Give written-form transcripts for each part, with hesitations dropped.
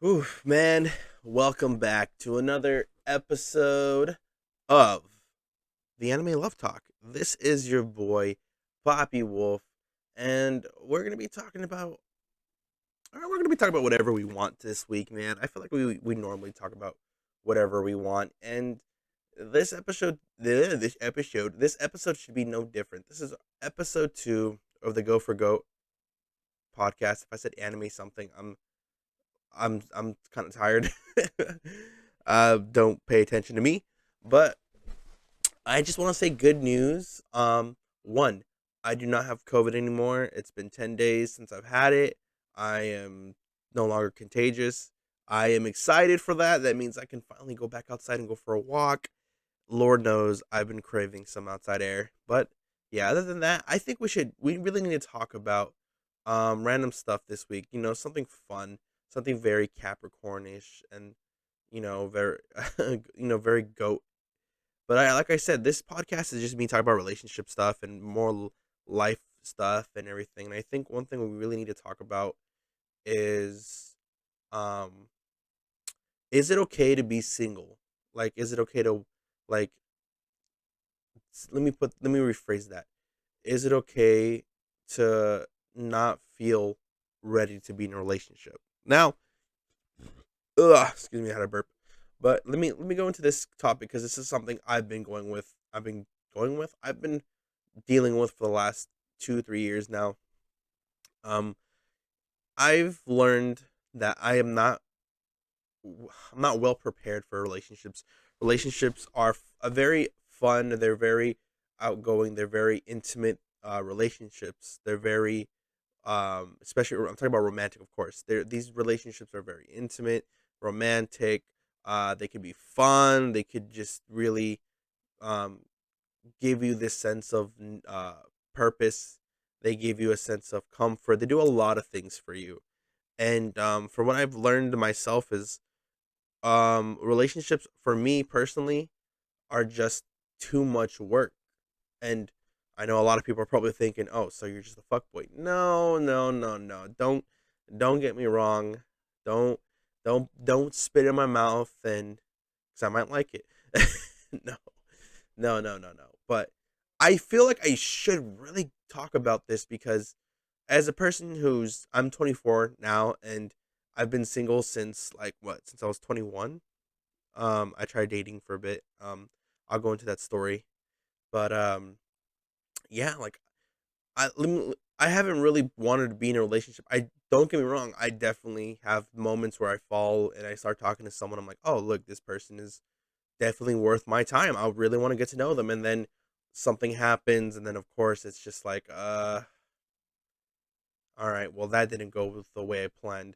Oof, man, welcome back to another episode of the Anime Love Talk. This is your boy, Poppy Wolf, and we're gonna be talking about whatever we want this week, man. I feel like we normally talk about whatever we want, and this episode should be no different. This is episode 2 of the Go podcast. If I said anime something, I'm kind of tired. Don't pay attention to me. But I just want to say good news. One, I do not have COVID anymore. It's been 10 days since I've had it. I am no longer contagious. I am excited for that. That means I can finally go back outside and go for a walk. Lord knows I've been craving some outside air. But yeah, other than that, I think we really need to talk about random stuff this week. Something fun, something very Capricornish and very very goat. But like I said, this podcast is just me talking about relationship stuff and more life stuff and everything. And I think one thing we really need to talk about is um is it okay to be single? Like, is it okay to, like, let me rephrase that. Is it okay to not feel ready to be in a relationship? Now, excuse me, I had a burp. But let me go into this topic because this is something I've been going with. I've been dealing with for the last 2 3 years now. Um, I've learned that I'm not well prepared for relationships. Relationships are a very fun. They're very outgoing. They're very intimate relationships. They're very especially I'm talking about romantic, of course. These relationships are very intimate, romantic. They could be fun. They could just really um give you this sense of purpose. They give you a sense of comfort. They do a lot of things for you. And for what I've learned myself is relationships for me personally are just too much work. And I know a lot of people are probably thinking, "Oh, so you're just a fuckboy." No, no, no, no. Don't get me wrong. Don't don't spit in my mouth and cuz I might like it. No. No, no, no, no. But I feel like I should really talk about this because as a person I'm 24 now and I've been single since, like, what? Since I was 21. I tried dating for a bit. I'll go into that story. But yeah, like, I haven't really wanted to be in a relationship. I Don't get me wrong. I definitely have moments where I fall and I start talking to someone. I'm like, oh, look, this person is definitely worth my time. I really want to get to know them. And then something happens, and then of course it's just like, all right, well, that didn't go with the way I planned.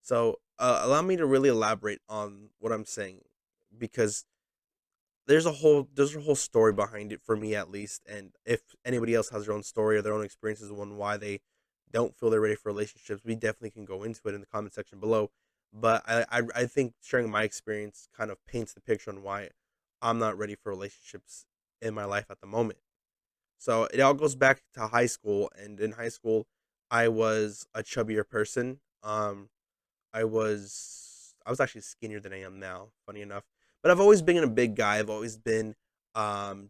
So, allow me to really elaborate on what I'm saying because there's a whole story behind it for me, at least. And if anybody else has their own story or their own experiences on why they don't feel they're ready for relationships, we definitely can go into it in the comment section below. But I think sharing my experience kind of paints the picture on why I'm not ready for relationships in my life at the moment. So it all goes back to high school, and in high school, I was a chubbier person. I was actually skinnier than I am now, funny enough. But I've always been a big guy. I've always been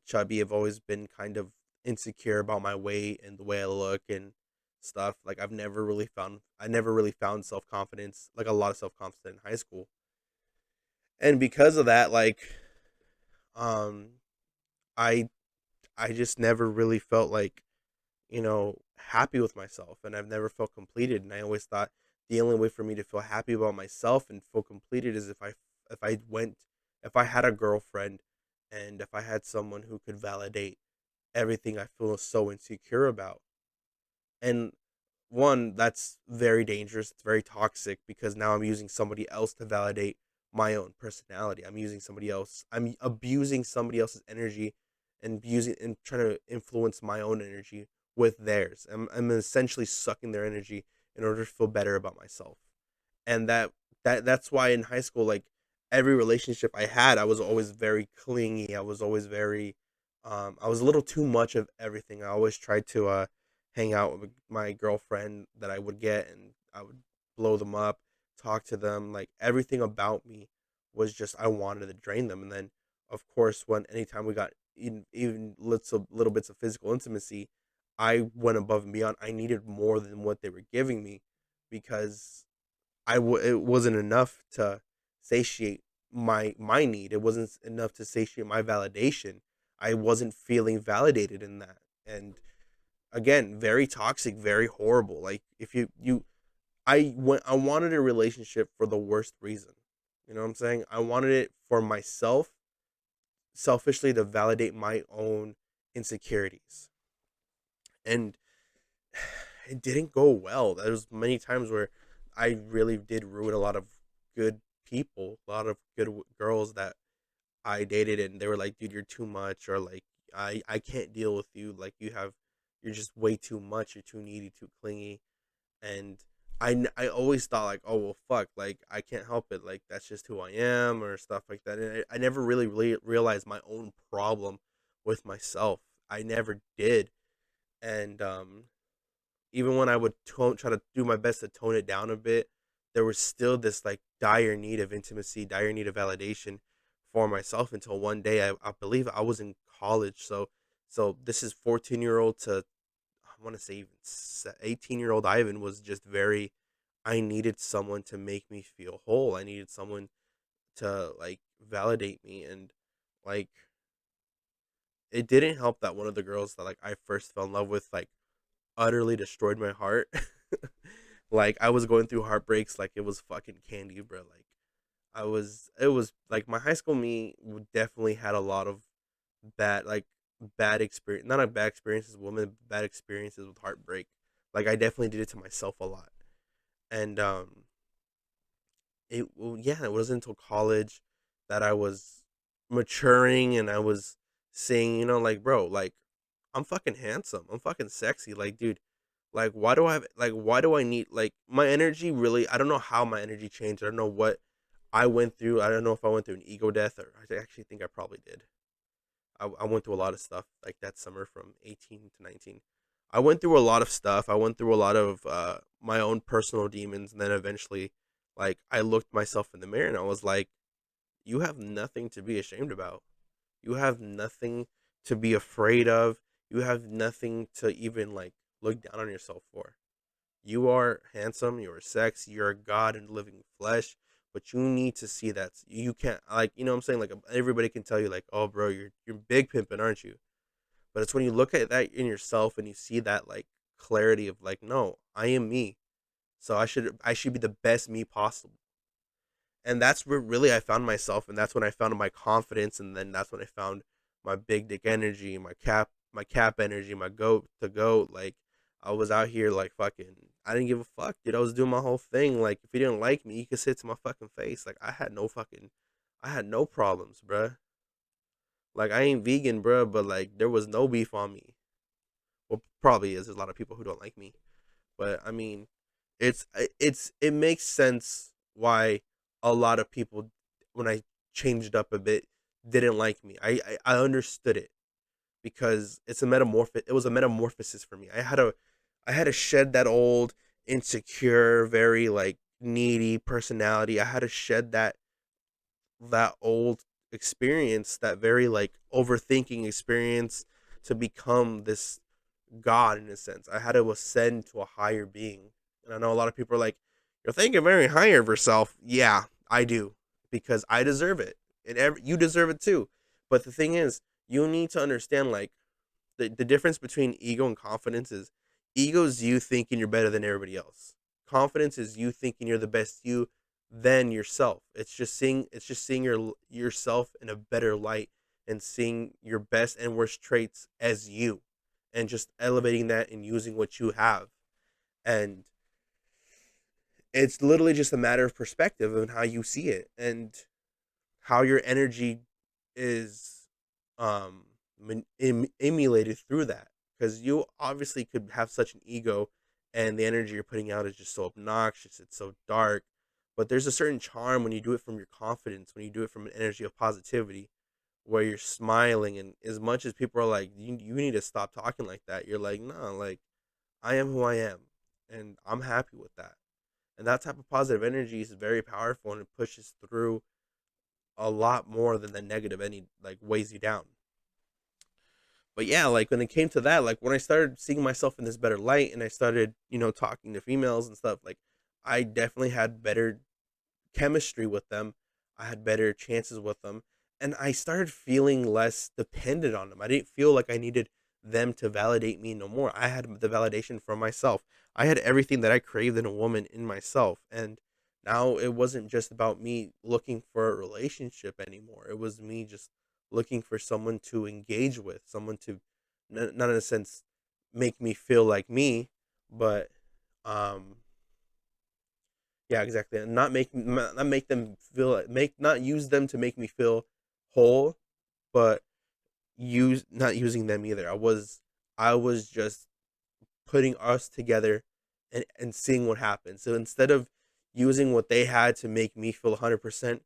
chubby. I've always been kind of insecure about my weight and the way I look and stuff. Like, I never really found self-confidence, like a lot of self-confidence in high school. And because of that, like, um I I just never really felt like, happy with myself, and I've never felt completed. And I always thought the only way for me to feel happy about myself and feel completed is if I had a girlfriend and if I had someone who could validate everything I feel so insecure about. And one, that's very dangerous. It's very toxic because now I'm using somebody else to validate my own personality. I'm abusing somebody else's energy and using and trying to influence my own energy with theirs. I'm essentially sucking their energy in order to feel better about myself. And that's why in high school, like, every relationship I had, I was always very clingy. I was a little too much of everything. I always tried to hang out with my girlfriend that I would get, and I would blow them up talk to them. Like everything about me was just I wanted to drain them. And then, of course, when anytime we got even little bits of physical intimacy, I went above and beyond. I needed more than what they were giving me because it wasn't enough to satiate my need. It wasn't enough to satiate my validation. I wasn't feeling validated in that. And again, very toxic, very horrible. Like if I wanted a relationship for the worst reason. You know what I'm saying? I wanted it for myself, selfishly to validate my own insecurities. And it didn't go well. There was many times where I really did ruin a lot of good people, a lot of good girls that I dated, and they were like, "Dude, you're too much," or like, "I can't deal with you. Like, you're just way too much. You're too needy, too clingy." And I always thought like, "Oh well, fuck. Like, I can't help it. Like, that's just who I am," or stuff like that. And I never really realized my own problem with myself. I never did, and even when I would try to do my best to tone it down a bit, there was still this like dire need of intimacy, dire need of validation for myself until one day I believe I was in college. So this is 14-year-old to I want to say even 18-year-old Ivan was just very I needed someone to make me feel whole. I needed someone to like validate me and like it didn't help that one of the girls that like I first fell in love with like utterly destroyed my heart. Like I was going through heartbreaks like it was fucking candy, bro. Like it was like my high school me definitely had a lot of bad like bad experience, not a bad experiences with women, bad experiences with heartbreak. Like I definitely did it to myself a lot. And yeah, it wasn't until college that I was maturing and I was saying, like bro, like I'm fucking handsome. I'm fucking sexy. Like, dude, like why do I need like my energy really I don't know how my energy changed. I don't know what I went through. I don't know if I went through an ego death or I actually think I probably did. I went through a lot of stuff like that summer from 18 to 19. I went through a lot of stuff. I went through a lot of my own personal demons and then eventually like I looked myself in the mirror and I was like, you have nothing to be ashamed about. You have nothing to be afraid of. You have nothing to even like look down on yourself for. You are handsome, you are sexy, you're a god in living flesh, but you need to see that you can't like you know what I'm saying like everybody can tell you like, "Oh bro, you're big pimping, aren't you?" But it's when you look at that in yourself and you see that like clarity of like, "No, I am me. So I should be the best me possible." And that's where really I found myself, and that's when I found my confidence, and then that's when I found my big dick energy, my cap energy, my goat to goat. Like I was out here like fucking, I didn't give a fuck, dude. I was doing my whole thing. Like if you didn't like me, you could say it to my fucking face. Like I had no problems, bruh. Like I ain't vegan, bruh, but like there was no beef on me. Well, probably is. There's a lot of people who don't like me, but I mean, it makes sense why a lot of people when I changed up a bit didn't like me. I understood it because it was a metamorphosis for me. I had to shed that old insecure, very like needy personality. I had to shed that old experience, that very like overthinking experience to become this God in a sense. I had to ascend to a higher being. And I know a lot of people are like, you're thinking very high of yourself. Yeah, I do. Because I deserve it. And you deserve it too. But the thing is, you need to understand like the difference between ego and confidence is ego is you thinking you're better than everybody else. Confidence is you thinking you're the best you than yourself. It's just seeing yourself in a better light and seeing your best and worst traits as you and just elevating that and using what you have. And it's literally just a matter of perspective and how you see it and how your energy is emulated through that because you obviously could have such an ego and the energy you're putting out is just so obnoxious, it's so dark, but there's a certain charm when you do it from your confidence, when you do it from an energy of positivity where you're smiling, and as much as people are like you need to stop talking like that, you're like, no, like I am who I am and I'm happy with that. And that type of positive energy is very powerful, and it pushes through a lot more than the negative any like weighs you down. But yeah, like when it came to that, like when I started seeing myself in this better light and I started, talking to females and stuff, like I definitely had better chemistry with them. I had better chances with them. And I started feeling less dependent on them. I didn't feel like I needed them to validate me no more. I had the validation from myself. I had everything that I craved in a woman in myself. And now it wasn't just about me looking for a relationship anymore. It was me just looking for someone to engage with, someone to, not in a sense, make me feel like me, but um yeah, exactly. And not make them feel make not use them to make me feel whole, but use not using them either. I was just putting us together and seeing what happens. So instead of using what they had to make me feel 100%,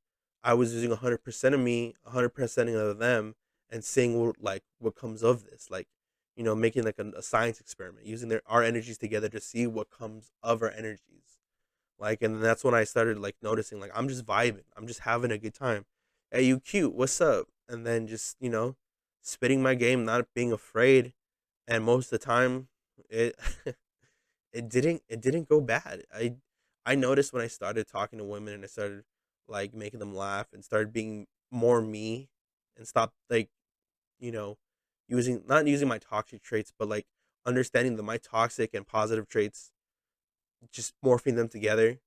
I was using 100% of me, 100% of them, and seeing what comes of this. Like, making like a science experiment, using our energies together to see what comes of our energies. Like, and that's when I started like noticing, like, I'm just vibing. I'm just having a good time. Hey, you cute. What's up? And then just, spitting my game, not being afraid. And most of the time, it it didn't go bad. I noticed when I started talking to women and I started like making them laugh and started being more me and stopped like, you know, using not using my toxic traits, but like understanding that my toxic and positive traits, just morphing them together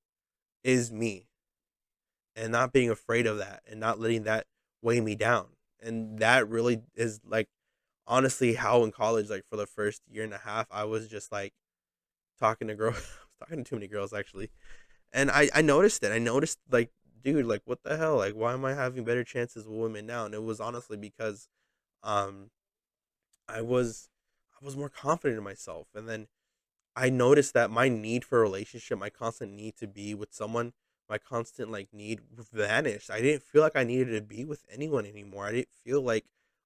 is me, and not being afraid of that and not letting that weigh me down. And that really is like honestly how in college, like for the first year and a half, I was just like talking to girls. I was talking to too many girls actually. And I noticed it. I noticed like, dude, like what the hell? Like why am I having better chances with women now? And it was honestly because um I was I was more confident in myself. And then I noticed that my need for a relationship, my constant need to be with someone, my constant like need vanished. I didn't feel like I needed to be with anyone anymore. I didn't feel like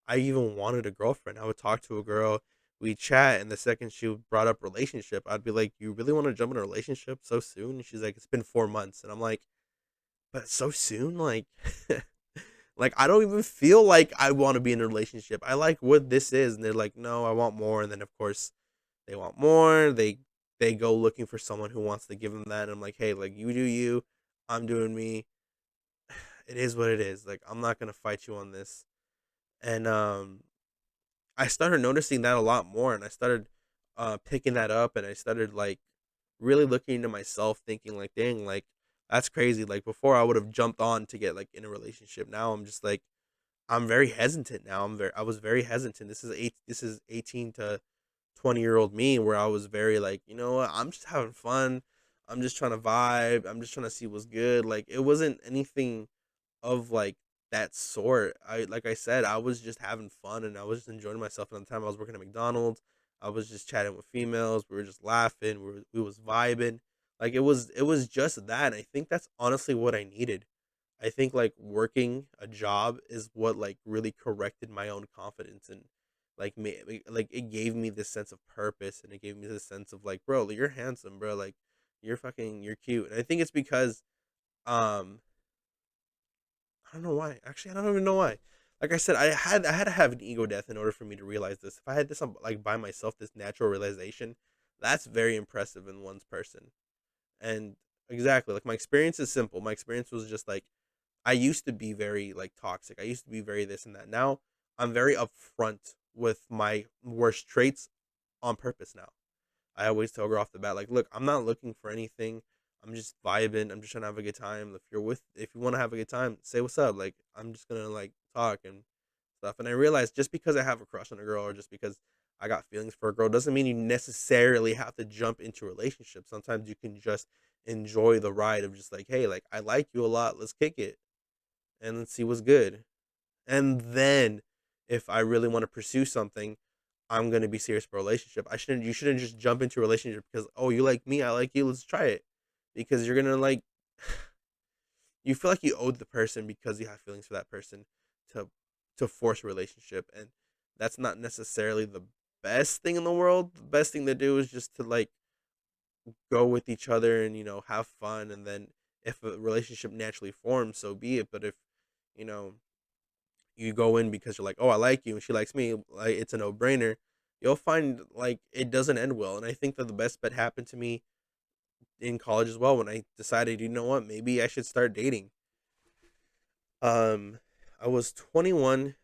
I even wanted a girlfriend. I would talk to a girl, we chat, and the second she brought up relationship, I'd be like, "You really want to jump in a relationship so soon?" And she's like, "It's been 4 months," and I'm like, "But so soon? Like, like I don't even feel like I want to be in a relationship. I like what this is." And they're like, "No, I want more." And then of course they want more. They go looking for someone who wants to give them that. And I'm like, hey, like you do you, I'm doing me. It is what it is. Like I'm not gonna fight you on this. And I started noticing that a lot more, and I started picking that up, and I started like really looking into myself, thinking like, dang, like that's crazy. Like before, I would have jumped on to get like in a relationship. Now I'm just like I'm very hesitant now. I was very hesitant. This is 18 to 20-year-old me where I was very like, you know what, I'm just having fun. I'm just trying to vibe. I'm just trying to see what's good. Like it wasn't anything of like that sort. Like I said, I was just having fun and I was just enjoying myself. And at the time I was working at McDonald's. I was just chatting with females. We were just laughing. We was vibing. Like it was just that. And I think that's honestly what I needed. I think like working a job is what like really corrected my own confidence and like it gave me this sense of purpose and it gave me this sense of like, bro, like, you're handsome, bro, like you're cute. And I think it's because um I don't know why. Actually, I don't even know why. Like I said, I had to have an ego death in order for me to realize this. If I had this like by myself, this natural realization, that's very impressive in one's person. And exactly, like my experience is simple. My experience was just like I used to be very like toxic. I used to be very this and that. Now I'm very upfront with my worst traits on purpose now. I always tell her off the bat, like, look, I'm not looking for anything. I'm just vibing. I'm just trying to have a good time. If you want to have a good time, say what's up. Like, I'm just gonna like talk and stuff. And I realized just because I have a crush on a girl or just because I got feelings for a girl doesn't mean you necessarily have to jump into a relationship. Sometimes you can just enjoy the ride of just like, hey, like I like you a lot. Let's kick it and let's see what's good. And then if I really want to pursue something, I'm gonna be serious for a relationship. You shouldn't just jump into a relationship because oh you like me, I like you, let's try it. Because you're gonna like you feel like you owed the person because you have feelings for that person to force a relationship, and that's not necessarily the best thing in the world. The best thing to do is just to like go with each other and have fun, and then if a relationship naturally forms, so be it. But if you know you go in because you're like, oh, I like you and she likes me, like it's a no brainer, you'll find like it doesn't end well. And I think that the best bet happened to me in college as well when I decided, what, maybe I should start dating. Um, I was 21.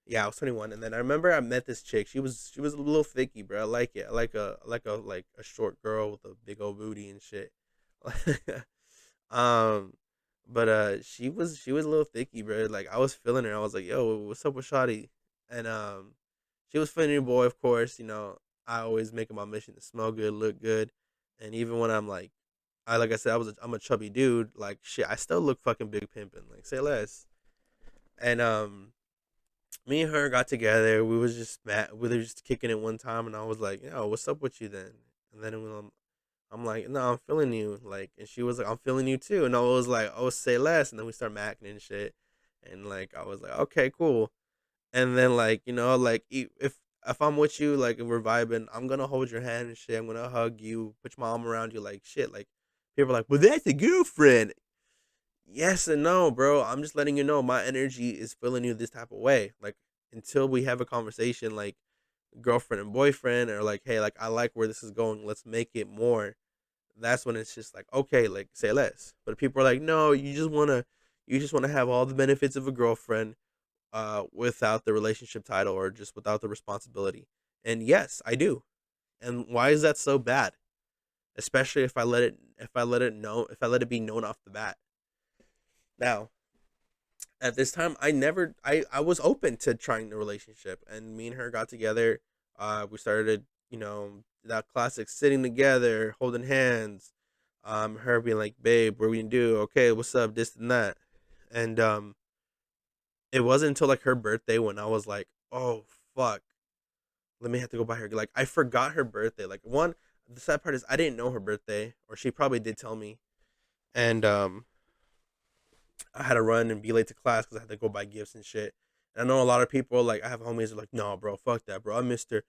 Yeah, I was 21, and then I remember I met this chick. She was a little thicky, bro. I like it. I like a short girl with a big old booty and shit. um, but she was a little thicky, bro. Like I was feeling her. I was like, yo, what's up with Shotty? And she was feeling your boy, of course. I always make it my mission to smell good, look good, and even when I'm like, like I said, I'm a chubby dude. Like shit, I still look fucking big pimping. Like say less. And me and her got together. We were just kicking it one time, and I was like, "Yo, what's up with you then?" And then when I'm like, "No, I'm feeling you." Like, and she was like, "I'm feeling you too." And I was like, "Oh, say less." And then we start macking and shit. And like, I was like, "Okay, cool." And then like, like if I'm with you, like, and we're vibing, I'm gonna hold your hand and shit. I'm gonna hug you, put my arm around you, like shit. Like, people are like, "Well, that's a girlfriend." Yes and no, bro. I'm just letting you know my energy is feeling you this type of way. Like until we have a conversation like girlfriend and boyfriend, or like, hey, like I like where this is going. Let's make it more. That's when it's just like, okay, like say less. But if people are like, no, you just wanna have all the benefits of a girlfriend, without the relationship title or just without the responsibility. And yes, I do. And why is that so bad? Especially if I let it be known off the bat. Now, at this time, I was open to trying the relationship, and me and her got together. We started, that classic sitting together, holding hands. Her being like, "Babe, what we gonna do? Okay, what's up? This and that." And it wasn't until like her birthday when I was like, "Oh fuck, let me have to go buy her." Like I forgot her birthday. Like the sad part is I didn't know her birthday, or she probably did tell me, and I had to run and be late to class because I had to go buy gifts and shit. And I know a lot of people, like I have homies are like, no, bro, fuck that, bro. I missed her.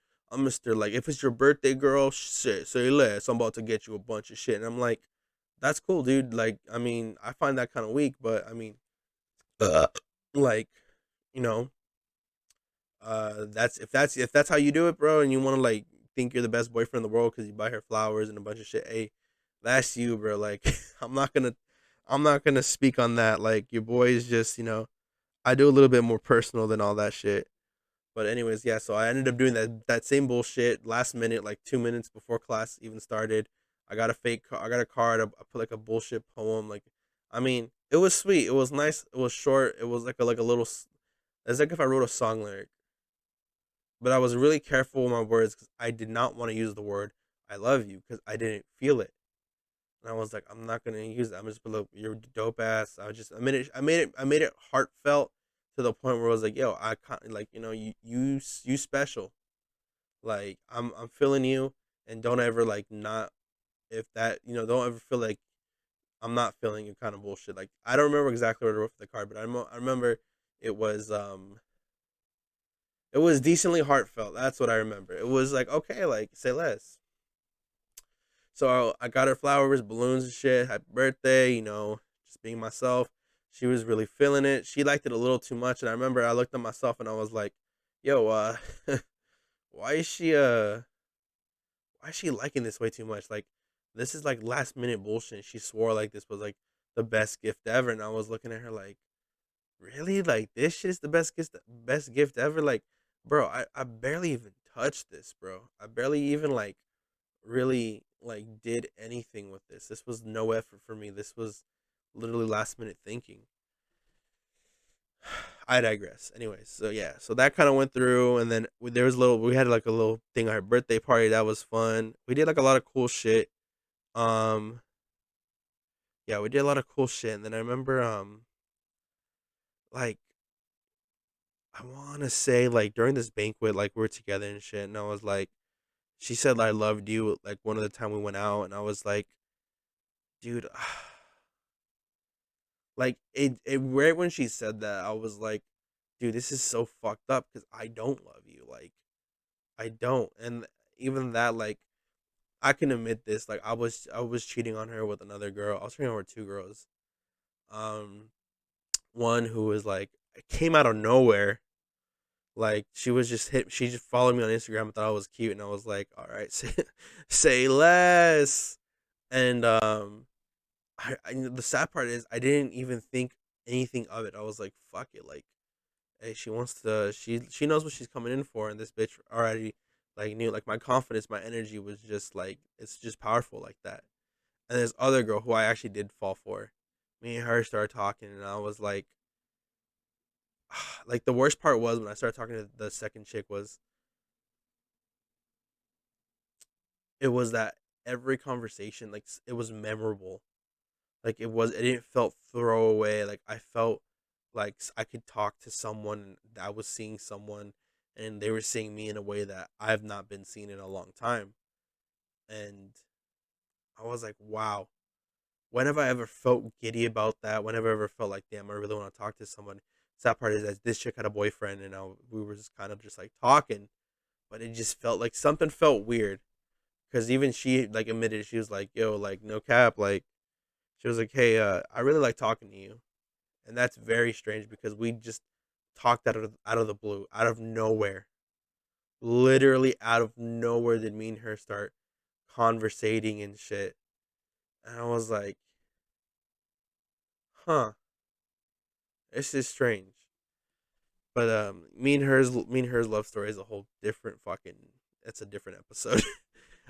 Like, if it's your birthday, girl, shit, say less. I'm about to get you a bunch of shit. And I'm like, that's cool, dude. Like, I mean, I find that kind of weak, but I mean, uh, like, you know, that's how you do it, bro, and you want to like think you're the best boyfriend in the world because you buy her flowers and a bunch of shit. Hey, that's you, bro. Like, I'm not gonna, I'm not gonna speak on that. Like, your boy is just, I do a little bit more personal than all that shit. But anyways, yeah. So I ended up doing that same bullshit last minute, like 2 minutes before class even started. I got a card. I put like a bullshit poem. Like, I mean, it was sweet. It was nice. It was short. It was like a little. It's like if I wrote a song lyric, but I was really careful with my words because I did not want to use the word "I love you" because I didn't feel it. And I was like, I'm not gonna use it. I'm just gonna look, you're dope ass. I made it heartfelt to the point where I was like, yo, I can't, like, you special. Like, I'm feeling you, and don't ever like not, if that, don't ever feel like I'm not feeling you kind of bullshit. Like, I don't remember exactly what I wrote for the card, but I remember it was um it was decently heartfelt. That's what I remember. It was like, okay, like say less. So I got her flowers, balloons and shit. Happy birthday, just being myself. She was really feeling it. She liked it a little too much, and I remember I looked at myself and I was like, "Yo, why is she why is she liking this way too much? Like, this is like last minute bullshit." She swore like this was like the best gift ever, and I was looking at her like, "Really? Like this shit is the best gift ever?" Like, bro, I barely even touched this, bro. I barely even like really like did anything with this. This was no effort for me. This was literally last minute thinking. I digress. Anyways, so yeah, so that kind of went through, and then there was we had like a little thing at her birthday party that was fun. We did like a lot of cool shit. Um, yeah, we did a lot of cool shit, and then I remember like I want to say like during this banquet, like we are together and shit, and I was like, she said I loved you like one of the time we went out, and I was like, dude. Like it right when she said that, I was like, dude, this is so fucked up because I don't love you. Like I don't. And even that, like I can admit this. Like I was cheating on her with another girl. I was cheating on her with two girls. Um, one who was like came out of nowhere. Like she just followed me on Instagram and thought I was cute, and I was like, all right, say less. And the sad part is I didn't even think anything of it. I was like, fuck it, like, hey, she wants to, she knows what she's coming in for, and this bitch already like knew, like, my confidence, my energy was just like, it's just powerful like that. And this other girl who I actually did fall for, me and her started talking, and I was like the worst part was when I started talking to the second chick was it was that every conversation, like, it was memorable. Like, it didn't felt throwaway. Like, I felt like I could talk to someone, that I was seeing someone, and they were seeing me in a way that I've not been seen in a long time. And I was like, wow. When have I ever felt giddy about that? Whenever I ever felt like, damn, I really want to talk to someone. Sad part is that this chick had a boyfriend, and we were just kind of just like talking, but it just felt like something felt weird. Because even she like admitted, she was like, yo, like, no cap, like, she was like, hey, I really like talking to you. And that's very strange because we just talked out of the blue, out of nowhere. Literally out of nowhere did me and her start conversating and shit. And I was like, huh, this is strange. But me and hers love story is a whole different fucking. It's a different episode.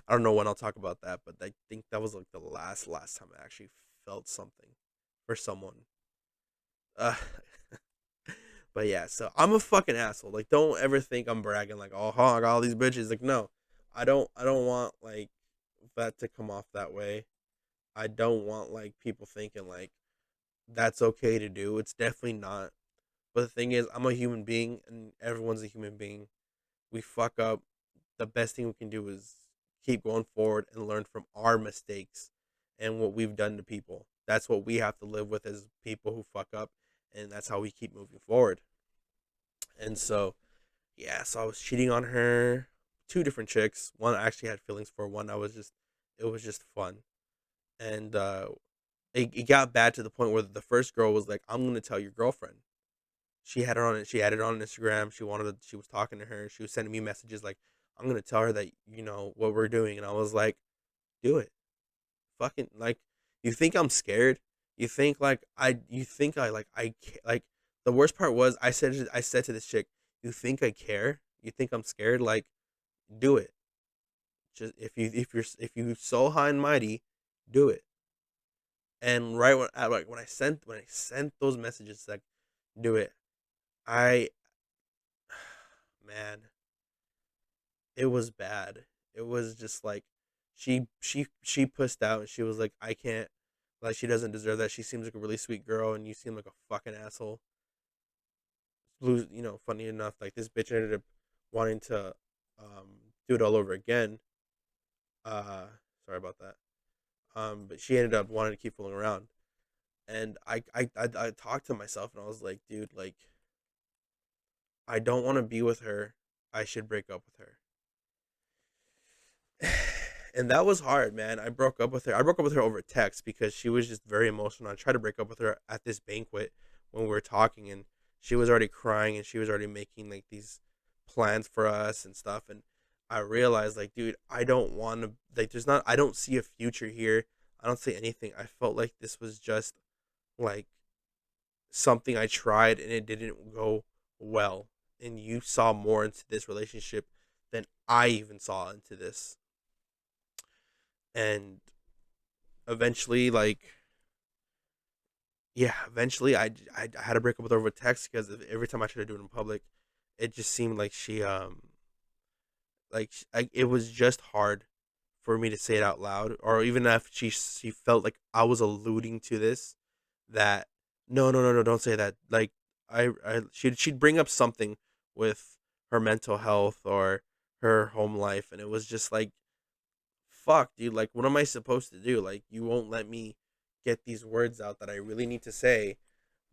I don't know when I'll talk about that, but I think that was like the last time I actually felt something for someone. Uh, but yeah, so I'm a fucking asshole. Like, don't ever think I'm bragging like, oh, I got all these bitches. Like, no, I don't want like that to come off that way. I don't want like people thinking like that's okay to do. It's definitely not. But the thing is, I'm a human being, and everyone's a human being. We fuck up. The best thing we can do is keep going forward and learn from our mistakes and what we've done to people. That's what we have to live with as people who fuck up, and that's how we keep moving forward. And so, yeah, so I was cheating on her, two different chicks. One I actually had feelings for. One I was just, it was just fun. And it got bad to the point where the first girl was like, "I'm gonna tell your girlfriend." She had her on it. She had it on Instagram. She was talking to her. She was sending me messages like, "I'm gonna tell her that you know what we're doing." And I was like, "Do it, fucking like." You think I'm scared? You think I like like. The worst part was I said to this chick, "You think I care? You think I'm scared? Like, do it. Just if you so high and mighty, do it." And right when when I sent those messages like, "Do it," I man, it was bad. It was just like she pussed out, and she was like, "I can't, like, she doesn't deserve that. She seems like a really sweet girl, and you seem like a fucking asshole." Funny enough, like, this bitch ended up wanting to do it all over again. Uh, Sorry about that. But she ended up wanting to keep fooling around, and I talked to myself, and I was like, dude, like, I don't want to be with her. I should break up with her. And that was hard, man. I broke up with her. I broke up with her over text because she was just very emotional. I tried to break up with her at this banquet when we were talking, and she was already crying, and she was already making like these plans for us and stuff. And I realized, like, dude, I don't want to, like, I don't see a future here. I don't see anything. I felt like this was just like something I tried and it didn't go well. And you saw more into this relationship than I even saw into this. And eventually, like, yeah, eventually I had to break up with her over text because every time I tried to do it in public, it just seemed like it was just hard for me to say it out loud, or even if she felt like I was alluding to this, that no, no, no, no, don't say that. Like, she'd bring up something with her mental health or her home life, and it was just like, fuck, dude, like, what am I supposed to do? Like, you won't let me get these words out that I really need to say,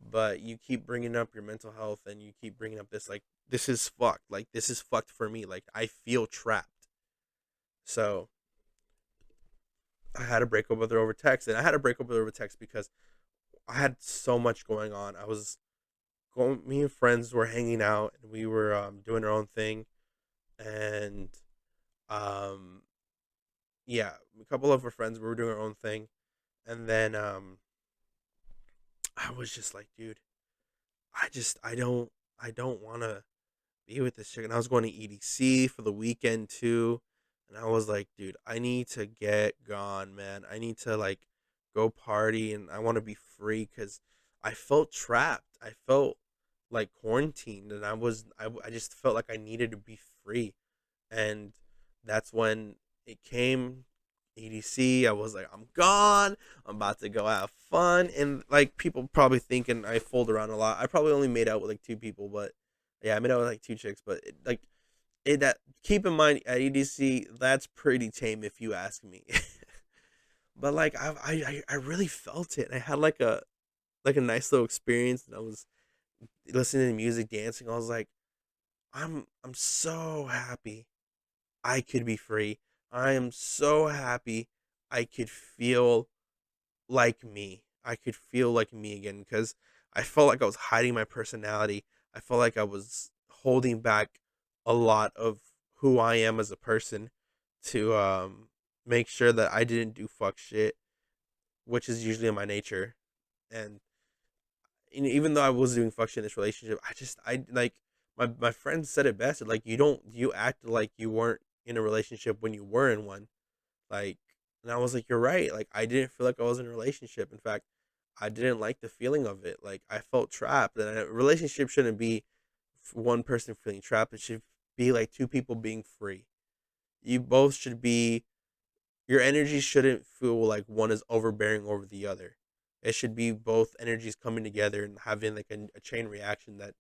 but you keep bringing up your mental health, and you keep bringing up this, like, this is fucked. Like, this is fucked for me. Like, I feel trapped. So I had to break up with her over text, and I had to break up with her over text because I had so much going on. I was going, me and friends were hanging out, and we were doing our own thing, and um, yeah, a couple of our friends we were doing our own thing, and then I was just like, dude, I don't want to be with this chick. And I was going to EDC for the weekend too. And I was like, dude, I need to get gone, man. I need to like go party and I want to be free because I felt trapped. I felt like quarantined and I just felt like I needed to be free. And that's when it came EDC. I was like, I'm gone. I'm about to go have fun. And like people probably thinking I fooled around a lot. I probably only made out with like two people, but yeah, I made out with like two chicks. But like it that keep in mind at EDC, that's pretty tame if you ask me. But like I really felt it. I had like a nice little experience, and I was listening to music, dancing. I was like, I'm so happy I could be free. I am so happy I could feel like me. I could feel like me again because I felt like I was hiding my personality. I felt like I was holding back a lot of who I am as a person to make sure that I didn't do fuck shit, which is usually in my nature. And even though I was doing fuck shit in this relationship, I like my friend said it best. Like you act like you weren't in a relationship when you were in one. Like, and I was like, you're right. Like, I didn't feel like I was in a relationship. In fact, I didn't like the feeling of it. Like, I felt trapped. And a relationship shouldn't be one person feeling trapped. It should be like two people being free. You both should be, your energy shouldn't feel like one is overbearing over the other. It should be both energies coming together and having like a chain reaction that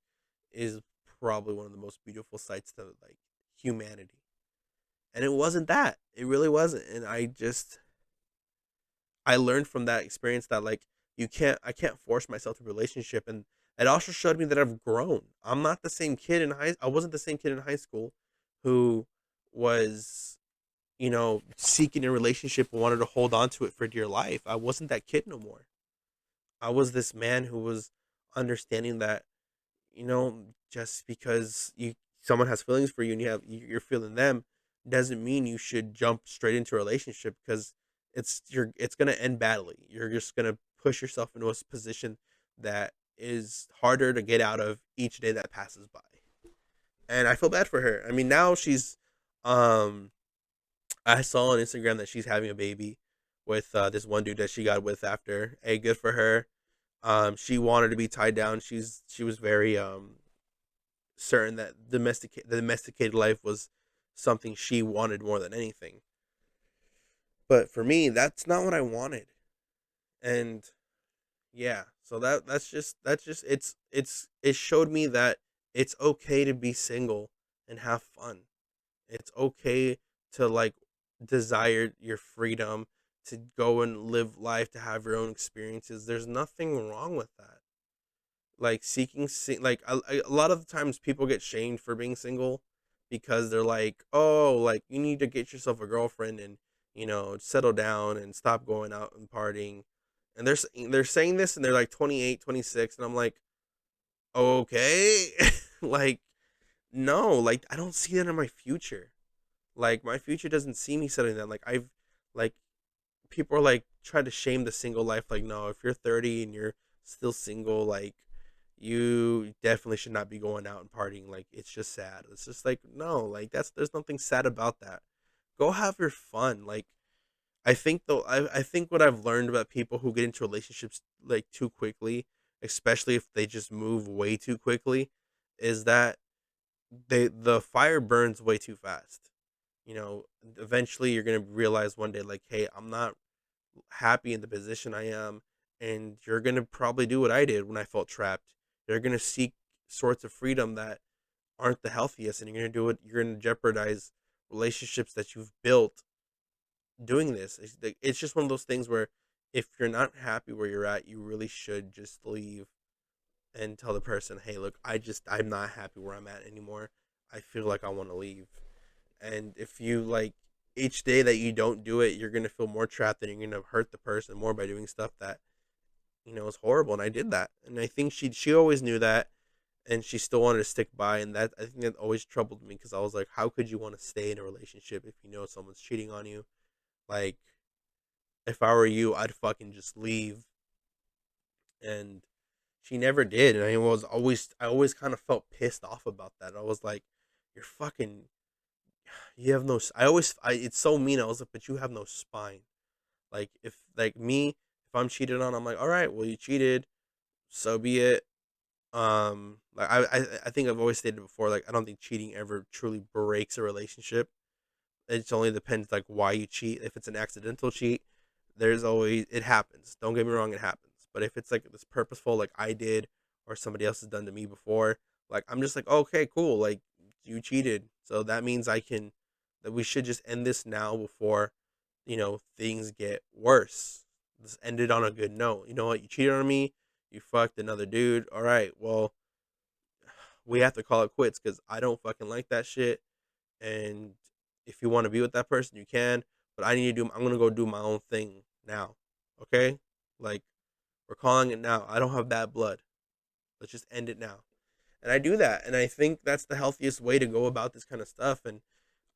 is probably one of the most beautiful sights to like humanity. And it wasn't that. It really wasn't. And I learned from that experience that like I can't force myself to a relationship, and it also showed me that I've grown. I wasn't the same kid in high school who was, seeking a relationship and wanted to hold on to it for dear life. I wasn't that kid no more. I was this man who was understanding that, just because someone has feelings for you and you're feeling them doesn't mean you should jump straight into a relationship because it's gonna end badly. You're just gonna push yourself into a position that is harder to get out of each day that passes by. And I feel bad for her. I mean, now um, I saw on Instagram that she's having a baby with this one dude that she got with after. Hey, good for her. She wanted to be tied down. She was very certain that the domesticated life was something she wanted more than anything. But for me, that's not what I wanted. And yeah, so that's just it showed me that it's okay to be single and have fun. It's okay to like desire your freedom, to go and live life, to have your own experiences. There's nothing wrong with that. Like like a lot of the times people get shamed for being single because they're like, oh, like you need to get yourself a girlfriend and settle down and stop going out and partying. And they're saying this and they're like 28, 26, and I'm like, okay. Like, no, like I don't see that in my future. Like my future doesn't see me settling down. Like people are like trying to shame the single life. Like, no, if you're 30 and you're still single, like you definitely should not be going out and partying. Like it's just sad. It's just like no, like there's nothing sad about that. Go have your fun. Like I think though, I think what I've learned about people who get into relationships like too quickly, especially if they just move way too quickly, is that the fire burns way too fast. Eventually you're gonna realize one day, like, hey, I'm not happy in the position I am, and you're gonna probably do what I did when I felt trapped. You're gonna seek sorts of freedom that aren't the healthiest, and you're gonna jeopardize relationships that you've built doing this. It's just one of those things where if you're not happy where you're at, you really should just leave and tell the person, hey, look, I'm not happy where I'm at anymore. I feel like I want to leave. And if you like each day that you don't do it, you're gonna feel more trapped, and you're gonna hurt the person more by doing stuff that is horrible. And I did that, and I think she always knew that, and she still wanted to stick by. And that, I think, that always troubled me, because I was like, how could you want to stay in a relationship if you know someone's cheating on you? Like, if I were you, I'd fucking just leave. And she never did, and I always kind of felt pissed off about that. I was like, you're fucking, you have no. It's so mean. I was like, but you have no spine. Like, if like me, if I'm cheated on, I'm like, all right, well, you cheated, so be it. Like, I think I've always stated before, like, I don't think cheating ever truly breaks a relationship. It only depends, like, why you cheat. If it's an accidental cheat, there's always, it happens. Don't get me wrong, it happens. But if it's like this purposeful, like I did, or somebody else has done to me before, like, I'm just like, okay, cool. Like, you cheated, so that means that we should just end this now before things get worse. Let's end it on a good note. You know what? You cheated on me. You fucked another dude. All right. Well, we have to call it quits, because I don't fucking like that shit. And if you want to be with that person, you can. But I need to do. I'm gonna go do my own thing now. Okay? Like, we're calling it now. I don't have bad blood. Let's just end it now. And I do that, and I think that's the healthiest way to go about this kind of stuff. And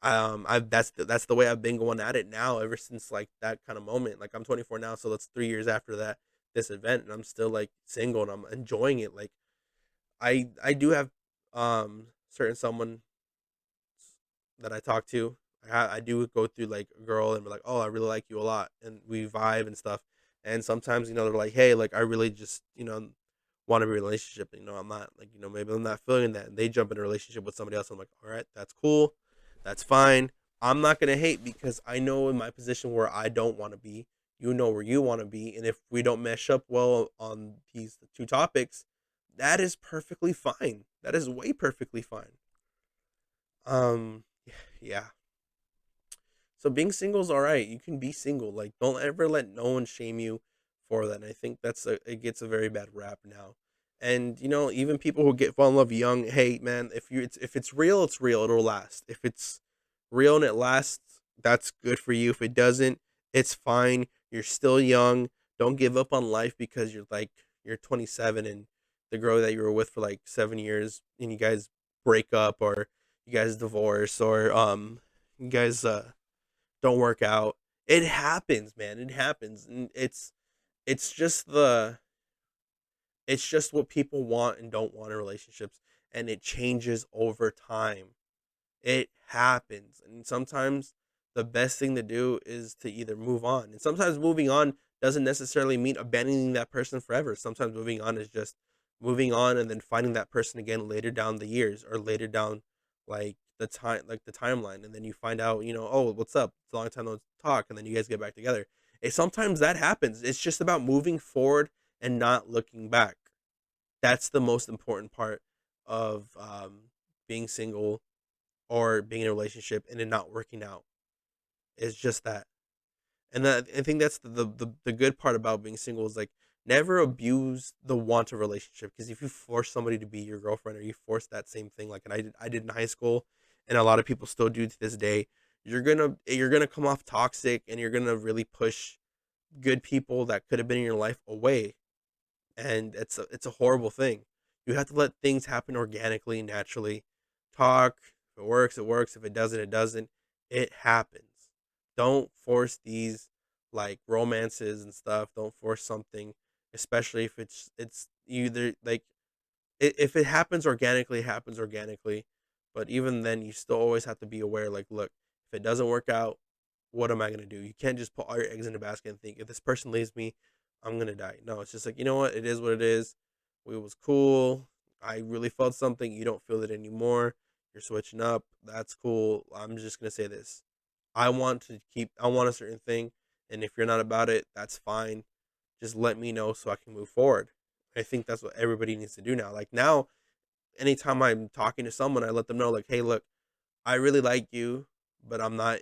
that's the way I've been going at it now, ever since, like, that kind of moment. Like, I'm 24 now, so that's 3 years after this event, and I'm still, like, single, and I'm enjoying it. Like, I do have certain someone that I talk to. I do go through, like, a girl, and be like, oh, I really like you a lot, and we vibe and stuff. And sometimes, they're like, hey, like, I really just want a relationship. I'm not, like, maybe I'm not feeling that. And they jump in a relationship with somebody else. I'm like, all right, that's cool, that's fine. I'm not gonna hate, because I know in my position where I don't want to be. You know where you want to be, and if we don't mesh up well on these two topics, that is perfectly fine. That is way perfectly fine. Um, yeah. So being single is all right. You can be single. Like, don't ever let no one shame you for that. And I think it gets a very bad rap now. And even people who fall in love young, hey man, if it's real, it's real. It'll last. If it's real and it lasts, that's good for you. If it doesn't, it's fine. You're still young. Don't give up on life because you're 27, and the girl that you were with for like 7 years, and you guys break up, or you guys divorce, or you guys don't work out. It happens, man. It happens. And it's just it's just what people want and don't want in relationships, and it changes over time. It happens. And sometimes the best thing to do is to either move on. And sometimes moving on doesn't necessarily mean abandoning that person forever. Sometimes moving on is just moving on, and then finding that person again later down the years, or later down, like the timeline. And then you find out, oh, what's up? It's a long time no talk, and then you guys get back together. Sometimes that happens. It's just about moving forward and not looking back. That's the most important part of being single, or being in a relationship and it not working out. It's just that. And I think that's the good part about being single, is like, never abuse the want of relationship, because if you force somebody to be your girlfriend, or you force that same thing, like, and I did in high school, and a lot of people still do to this day, you're gonna come off toxic, and you're gonna really push good people that could have been in your life away. And it's a horrible thing. You have to let things happen organically, naturally. Talk. If it works, it works. If it doesn't, it doesn't. It happens. Don't force these, like, romances and stuff. Don't force something, especially if it's either like, if it happens organically, it happens organically. But even then, you still always have to be aware. Like, look, if it doesn't work out, what am I gonna do? You can't just put all your eggs in a basket and think, if this person leaves me, I'm gonna die. No, it's just like, you know what? It is what it is. We was cool. I really felt something. You don't feel it anymore. You're switching up. That's cool. I'm just gonna say this. I want a certain thing, and if you're not about it, that's fine. Just let me know so I can move forward. I think that's what everybody needs to do now. Like, now, anytime I'm talking to someone, I let them know, like, hey, look, I really like you, but I'm not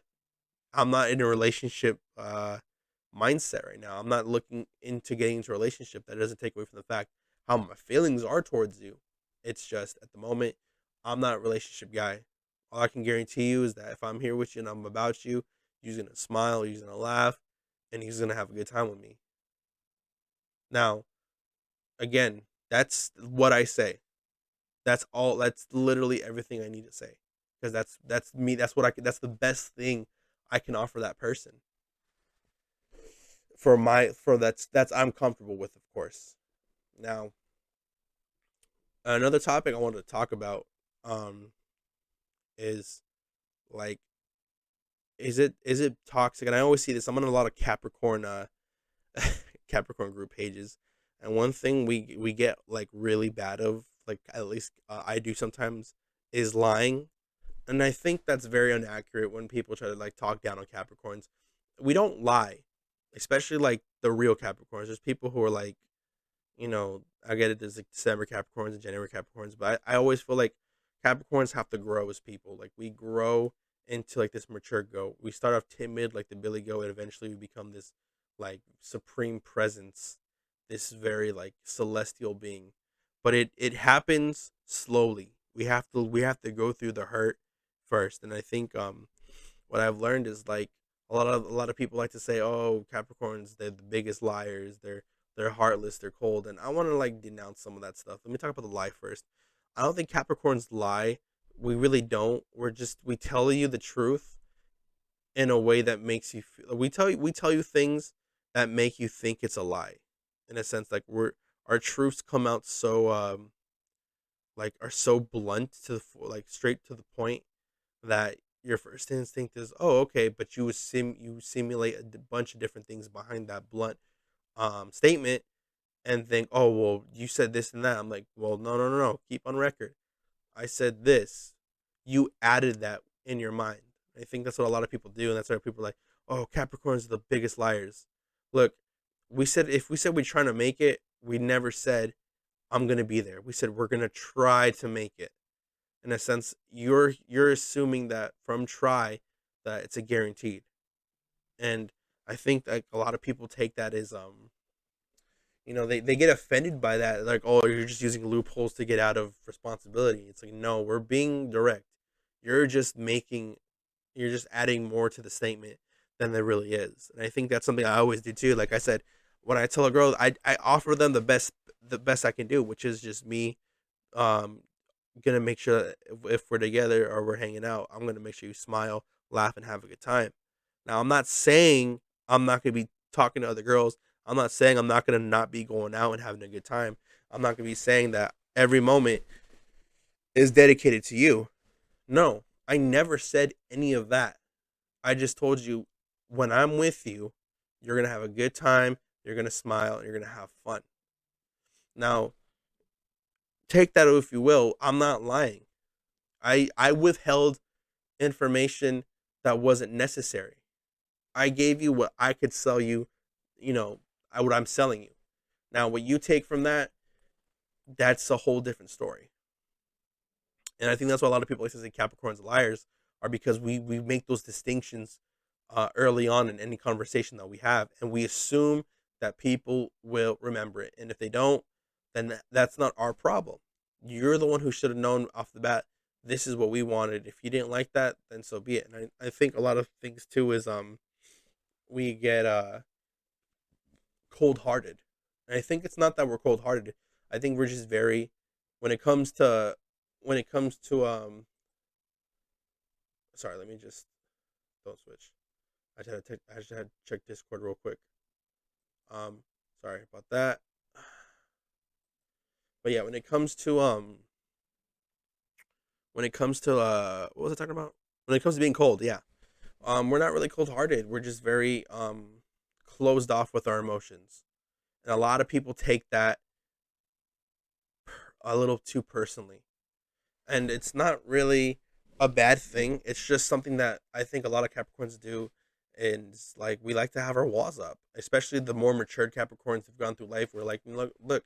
in a relationship mindset right now. I'm not looking into getting into a relationship. That doesn't take away from the fact how my feelings are towards you. It's just, at the moment, I'm not a relationship guy. All I can guarantee you is that if I'm here with you and I'm about you, He's gonna smile. He's gonna laugh, and he's gonna have a good time with me. Now, again, that's what I say. That's all. That's literally everything I need to say, because that's me. That's what I. That's the best thing I can offer that person for that's I'm comfortable with, of course. Now, another topic I wanted to talk about um is like, is it toxic? And I always see this. I'm on a lot of Capricorn Capricorn group pages, and one thing we get like really bad of, like at least I do sometimes, is lying. And I think that's very inaccurate when people try to like talk down on Capricorns. We don't lie, especially like the real Capricorns. There's people who are like, I get it. There's like December Capricorns and January Capricorns, but I always feel like Capricorns have to grow as people. Like we grow into like this mature goat. We start off timid, like the Billy Goat, and eventually we become this like supreme presence, this very like celestial being. But it happens slowly. We have to go through the hurt first, and I think what I've learned is like a lot of people like to say, "Oh, Capricorns, they're the biggest liars. They're heartless. They're cold." And I want to like denounce some of that stuff. Let me talk about the lie first. I don't think Capricorns lie. We really don't. We tell you the truth in a way that makes you feel. We tell you things that make you think it's a lie. In a sense, like our truths come out so like are so blunt like straight to the point that your first instinct is, oh, okay, but you simulate bunch of different things behind that blunt statement, and think, oh, well, you said this and that. I'm like, well, no, no, no, no, keep on record. I said this. You added that in your mind. I think that's what a lot of people do, and that's why people are like, oh, Capricorns are the biggest liars. Look, if we said we're trying to make it, we never said I'm gonna be there. We said we're gonna try to make it. In a sense, you're assuming that from try that it's a guaranteed. And I think like a lot of people take that as they get offended by that, like, oh, you're just using loopholes to get out of responsibility. It's like, no, we're being direct. You're just making you're just adding more to the statement than there really is. And I think that's something I always do too. Like I said, when I tell a girl, I offer them the best I can do, which is just me um gonna make sure that if we're together or we're hanging out, I'm gonna make sure you smile, laugh, and have a good time. Now, I'm not saying I'm not gonna be talking to other girls. I'm not saying I'm not gonna not be going out and having a good time. I'm not gonna be saying that every moment is dedicated to you. No, I never said any of that. I just told you, when I'm with you, you're gonna have a good time. You're gonna smile. And you're gonna have fun. Now, take that if you will. I'm not lying. I withheld information that wasn't necessary. I gave you what I could sell you, what I'm selling you. Now, what you take from that, that's a whole different story. And I think that's why a lot of people like to say Capricorns are liars, are because we make those distinctions early on in any conversation that we have, and we assume that people will remember it. And if they don't, then that's not our problem. You're the one who should have known off the bat. This is what we wanted. If you didn't like that, then so be it. And I think a lot of things too is we get cold hearted. And I think it's not that we're cold hearted. I think we're just very, when it comes to sorry, let me just don't switch. I just had to check Discord real quick. Um Sorry about that. But yeah, when it comes to what was I talking about? When it comes to being cold, yeah. We're not really cold hearted. We're just very closed off with our emotions. And a lot of people take that a little too personally. And it's not really a bad thing. It's just something that I think a lot of Capricorns do. And it's like, we like to have our walls up, especially the more matured Capricorns who've gone through life. We're like, look,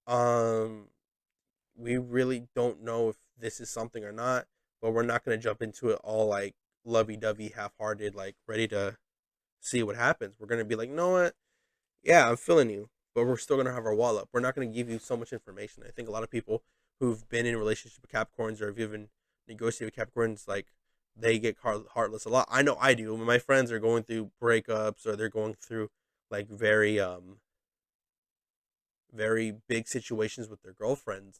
um, we really don't know if this is something or not, but we're not going to jump into it all like lovey dovey, half hearted, like ready to see what happens. We're going to be like, you know what? Yeah, I'm feeling you, but we're still gonna have our wall up. We're not gonna give you so much information. I think a lot of people who've been in a relationship with Capricorns, or have even negotiated with Capricorns, like they get heartless a lot. I know I do. When my friends are going through breakups or they're going through like very big situations with their girlfriends,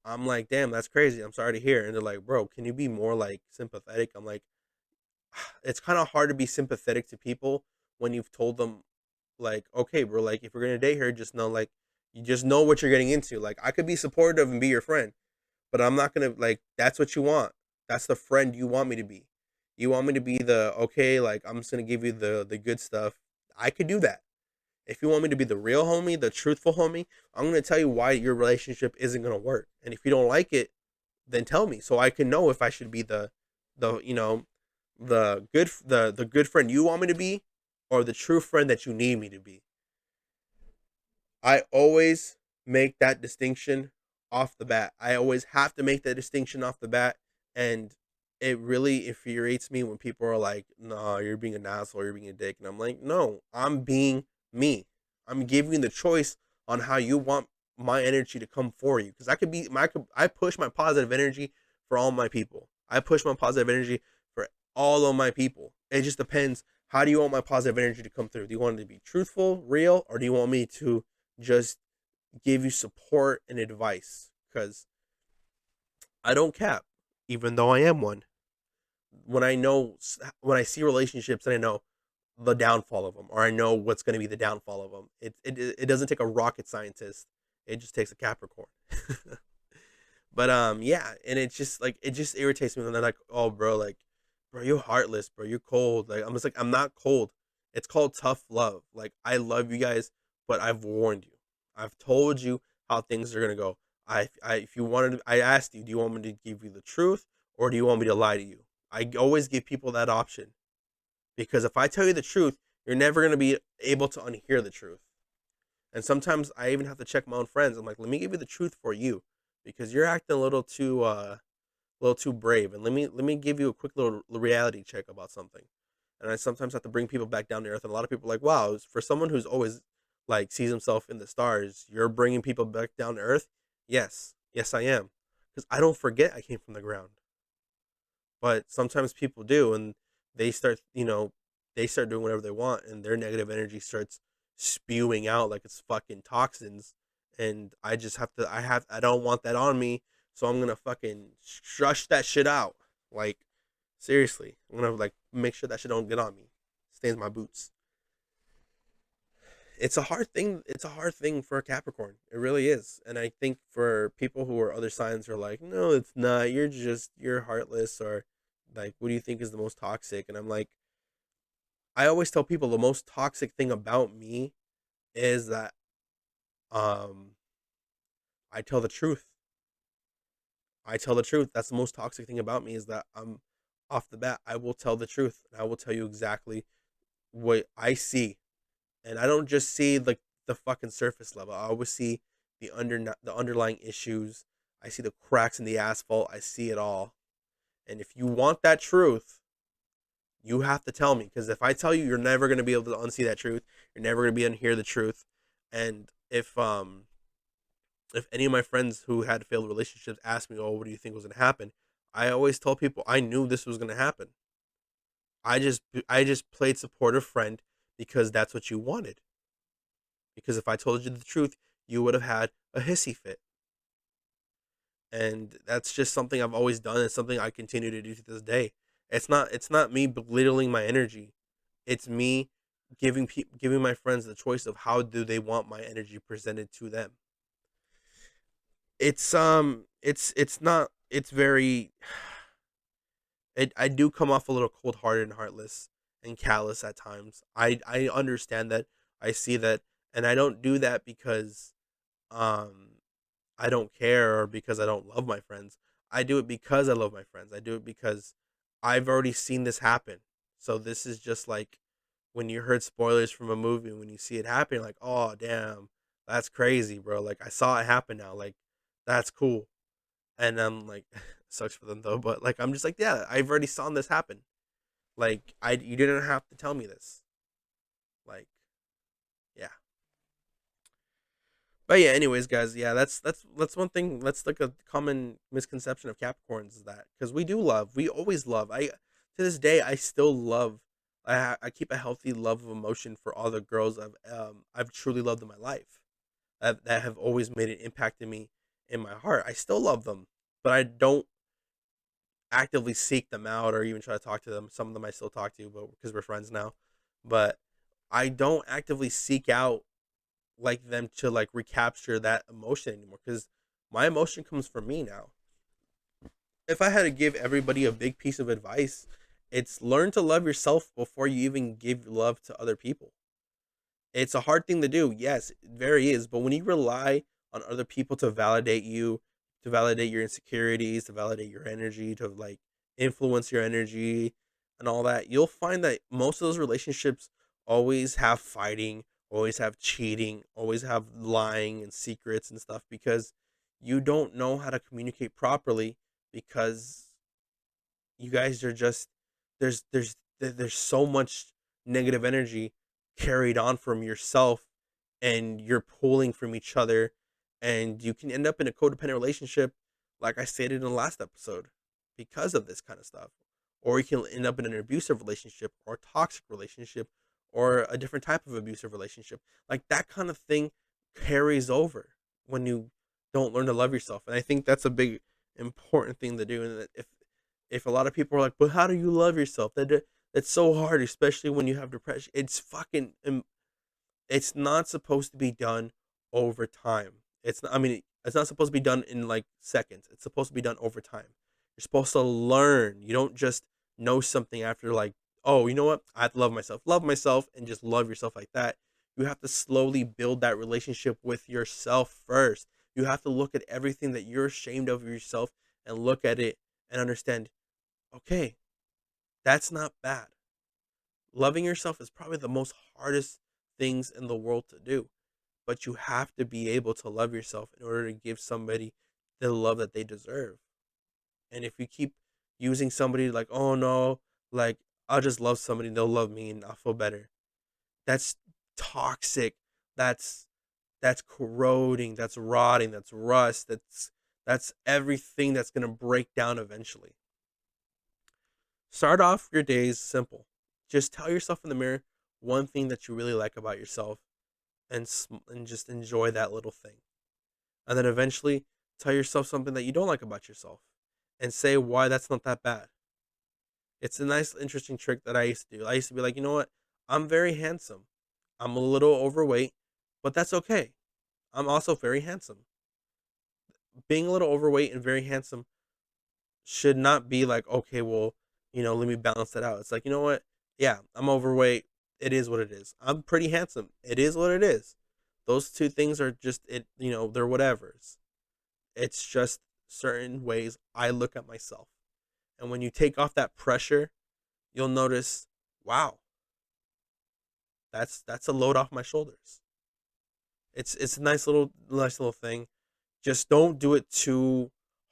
I'm like, damn, that's crazy. I'm sorry to hear. And they're like, bro, can you be more like sympathetic? I'm like, it's kind of hard to be sympathetic to people when you've told them like, okay, bro, like if we're gonna date her, just know like you just know what you're getting into. Like I could be supportive and be your friend, but I'm not gonna like that's what you want. That's the friend you want me to be. You want me to be the okay, like I'm just gonna give you the good stuff. I could do that. If you want me to be the real homie, the truthful homie, I'm gonna tell you why your relationship isn't gonna work. And if you don't like it, then tell me so I can know if I should be the the good friend you want me to be or the true friend that you need me to be. I always make that distinction off the bat. I always have to make that distinction off the bat. And it really infuriates me when people are like, no, you're being an asshole, you're being a dick. And I'm like, no, I'm being me. I'm giving you the choice on how you want my energy to come for you. Because I push my positive energy for all my people. I push my positive energy for all of my people. It just depends. How do you want my positive energy to come through? Do you want it to be truthful, real, or do you want me to just give you support and advice? Because I don't cap, even though I am one. When I know, when I see relationships and I know the downfall of them, or I know what's going to be the downfall of them, it doesn't take a rocket scientist. It just takes a Capricorn. But yeah, and it's just like it just irritates me when they're like, "Oh, bro, like, bro, you're heartless, bro. You're cold." Like I'm just like, I'm not cold. It's called tough love. Like I love you guys, but I've warned you. I've told you how things are gonna go. If you wanted, I asked you, do you want me to give you the truth or do you want me to lie to you? I always give people that option because if I tell you the truth, you're never gonna be able to unhear the truth. And sometimes I even have to check my own friends. I'm like, let me give you the truth for you because you're acting a little too brave. And let me give you a quick little reality check about something. And I sometimes have to bring people back down to earth. And a lot of people are like, wow, for someone who's always like sees himself in the stars, you're bringing people back down to earth. Yes, yes, I am, because I don't forget I came from the ground. But sometimes people do, and they start, they start doing whatever they want, and their negative energy starts spewing out like it's fucking toxins. And I just have to, I don't want that on me, so I'm gonna fucking shush that shit out. Like seriously, I'm gonna like make sure that shit don't get on me, stains my boots. It's a hard thing. It's a hard thing for a Capricorn. It really is. And I think for people who are other signs are like, no, it's not. You're heartless or like, what do you think is the most toxic? And I'm like, I always tell people the most toxic thing about me is that um I tell the truth. I tell the truth. That's the most toxic thing about me is that I'm off the bat. I will tell the truth. And I will tell you exactly what I see. And I don't just see like the fucking surface level. I always see the underlying issues. I see the cracks in the asphalt. I see it all. And if you want that truth, you have to tell me because if I tell you, you're never going to be able to unsee that truth. You're never going to be able to hear the truth. And if any of my friends who had failed relationships ask me, "Oh, what do you think was going to happen?" I always tell people I knew this was going to happen. I just played supportive friend because that's what you wanted. Because if I told you the truth, you would have had a hissy fit. And that's just something I've always done. It's something I continue to do to this day. It's not me belittling my energy. It's me giving my friends the choice of how do they want my energy presented to them. It's not it's very I do come off a little cold hearted and heartless and callous at times. I understand that. I see that, and I don't do that because um I don't care or because I don't love my friends. I do it because I love my friends. I do it because I've already seen this happen. So this is just like when you heard spoilers from a movie, when you see it happen, you're like, oh damn, that's crazy, bro. Like I saw it happen now. Like that's cool. And I'm like, sucks for them though, but like I'm just like, yeah, I've already saw this happen. Like you didn't have to tell me this. Like, yeah. But yeah, anyways, guys, yeah, that's one thing. That's like a common misconception of Capricorns is that because we do love, we always love. To this day, I still love. I keep a healthy love of emotion for all the girls I've truly loved in my life, that have always made an impact in me, in my heart. I still love them, but I don't actively seek them out or even try to talk to them. Some of them I still talk to, but because we're friends now. But I don't actively seek out like them to like recapture that emotion anymore, because my emotion comes from me now. If I had to give everybody a big piece of advice, it's learn to love yourself before you even give love to other people. It's a hard thing to do. Yes, it very is. But when you rely on other people to validate you, to validate your insecurities, to validate your energy, to like influence your energy and all that, you'll find that most of those relationships always have fighting, always have cheating, always have lying and secrets and stuff, because you don't know how to communicate properly, because you guys are just there's so much negative energy carried on from yourself, and you're pulling from each other, and you can end up in a codependent relationship, like I stated in the last episode, because of this kind of stuff. Or you can end up in an abusive relationship or toxic relationship or a different type of abusive relationship. Like that kind of thing carries over when you don't learn to love yourself. And I think that's a big important thing to do. And that if a lot of people are like, but how do you love yourself? That's so hard, especially when you have depression. It's fucking it's not supposed to be done over time. It's not, I mean, it's not supposed to be done in like seconds. It's supposed to be done over time. You're supposed to learn. You don't just know something after like, oh, you know what? I have to love myself. Love myself and just love yourself like that. You have to slowly build that relationship with yourself first. You have to look at everything that you're ashamed of yourself and look at it and understand, okay, that's not bad. Loving yourself is probably the most hardest things in the world to do, but you have to be able to love yourself in order to give somebody the love that they deserve. And if you keep using somebody like, oh no, like I'll just love somebody and they'll love me and I'll feel better. That's toxic. That's that's corroding, that's rotting, that's rust, that's everything that's going to break down eventually. Start off your days simple. Just tell yourself in the mirror one thing that you really like about yourself, and just enjoy that little thing. And then eventually tell yourself something that you don't like about yourself and say why that's not that bad. It's a nice interesting trick that I used to do. I used to be like, "You know what? I'm very handsome. I'm a little overweight, but that's okay. I'm also very handsome." Being a little overweight and very handsome should not be like, okay, well, let me balance that out. It's like, you know what? Yeah, I'm overweight. It is what it is. I'm pretty handsome. It is what it is. Those two things are just they're whatevers. It's just certain ways I look at myself. And when you take off that pressure, you'll notice, wow, that's a load off my shoulders. It's a nice little thing. Just don't do it too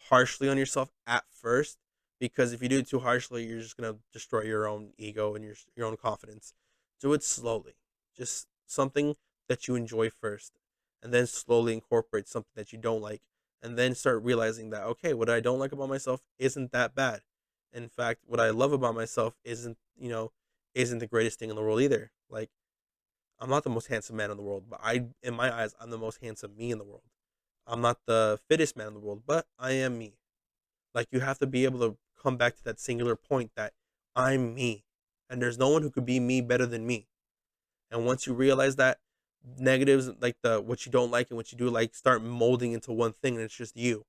harshly on yourself at first, because if you do it too harshly, you're just gonna destroy your own ego and your own confidence. Do it slowly, just something that you enjoy first, and then slowly incorporate something that you don't like, and then start realizing that, okay, what I don't like about myself isn't that bad. In fact, what I love about myself isn't the greatest thing in the world either. Like, I'm not the most handsome man in the world, but in my eyes, I'm the most handsome me in the world. I'm not the fittest man in the world, but I am me. Like, you have to be able to come back to that singular point that I'm me, and there's no one who could be me better than me. And once you realize that, negatives like the what you don't like and what you do like start molding into one thing, and it's just you.